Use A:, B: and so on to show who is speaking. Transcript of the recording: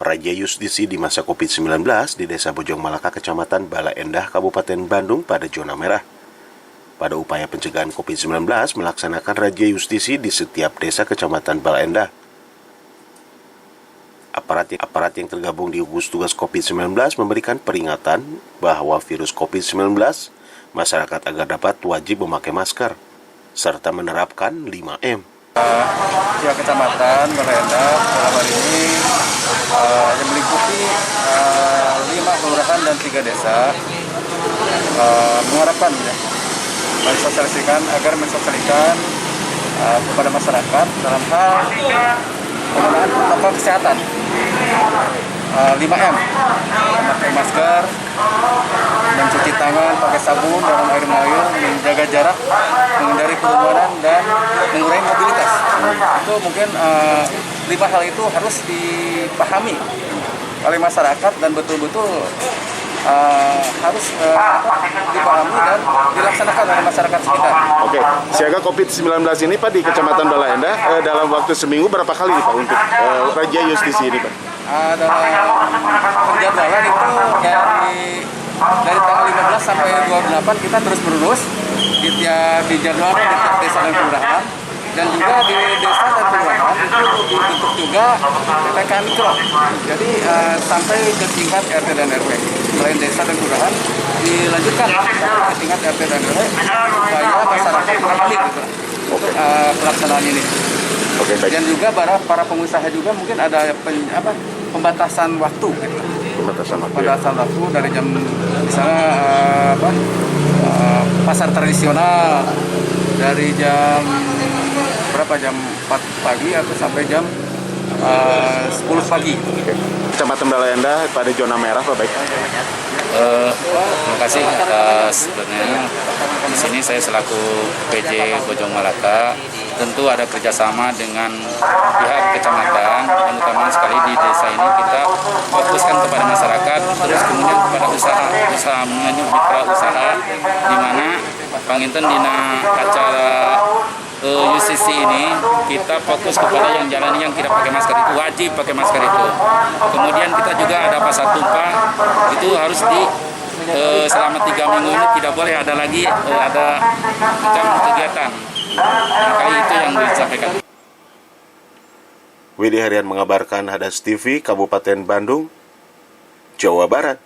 A: Razia justisi di masa COVID-19 di Desa Bojong Malaka, Kecamatan Bala Endah, Kabupaten Bandung pada zona merah. Pada upaya pencegahan COVID-19 melaksanakan razia justisi di setiap desa Kecamatan Bala Endah. Aparat yang tergabung di gugus tugas COVID-19 memberikan peringatan bahwa virus COVID-19, masyarakat agar dapat wajib memakai masker, serta menerapkan 5M.
B: Pihak Kecamatan Bala Endah dalam hari ini yang meliputi 5 kelurahan dan 3 desa mengharapkan mensosialisasikan kepada masyarakat dalam hal penggunaan protokol kesehatan 5M, memakai masker, mencuci tangan pakai sabun dalam air mengalir, menjaga jarak, menghindari kerumunan, dan mengurangi mobilitas. Itu mungkin 5 hal itu harus dipahami oleh masyarakat dan betul-betul harus dipahami dan dilaksanakan oleh masyarakat sekitar.
C: Oke, siaga COVID-19 ini Pak di Kecamatan Bala Endah dalam waktu seminggu berapa kali nih Pak untuk razia justisi ini Pak?
B: Dalam penjadwalan itu dari tanggal 15 sampai 28 kita terus menerus dijadwalkan di tiap desa dan kelurahan, dan juga di desa dan kelurahan itu dibentuk juga PPKM Mikro. Jadi sampai ke tingkat RT dan RW. Selain desa dan kelurahan dilanjutkan ke tingkat RT dan RW supaya masyarakat mengerti untuk pelaksanaan ini.
C: Oke, baik.
B: Dan juga para pengusaha juga mungkin ada pembatasan waktu gitu. Pembatasan waktu dari jam misalnya pasar tradisional dari jam berapa, jam 4 pagi atau sampai jam 10 pagi.
C: Kecamatan Bala Endah pada zona merah Pak, baik.
D: Terima kasih. Sebenarnya di sini saya selaku PJ Bojong Malaka tentu ada kerjasama dengan pihak kecamatan, dan utama sekali di desa ini kita fokuskan kepada masyarakat, terus kemudian kepada usaha menunjuk mitra usaha, di mana Panginten dina acara UCC ini kita fokus kepada yang jalani yang tidak pakai masker itu wajib pakai masker itu. Kemudian kita juga ada pasar tumpah itu harus selama 3 minggu ini tidak boleh ada lagi ada jam kegiatan. Kali itu yang disampaikan.
A: Widi Harian mengabarkan Hadas TV, Kabupaten Bandung, Jawa Barat.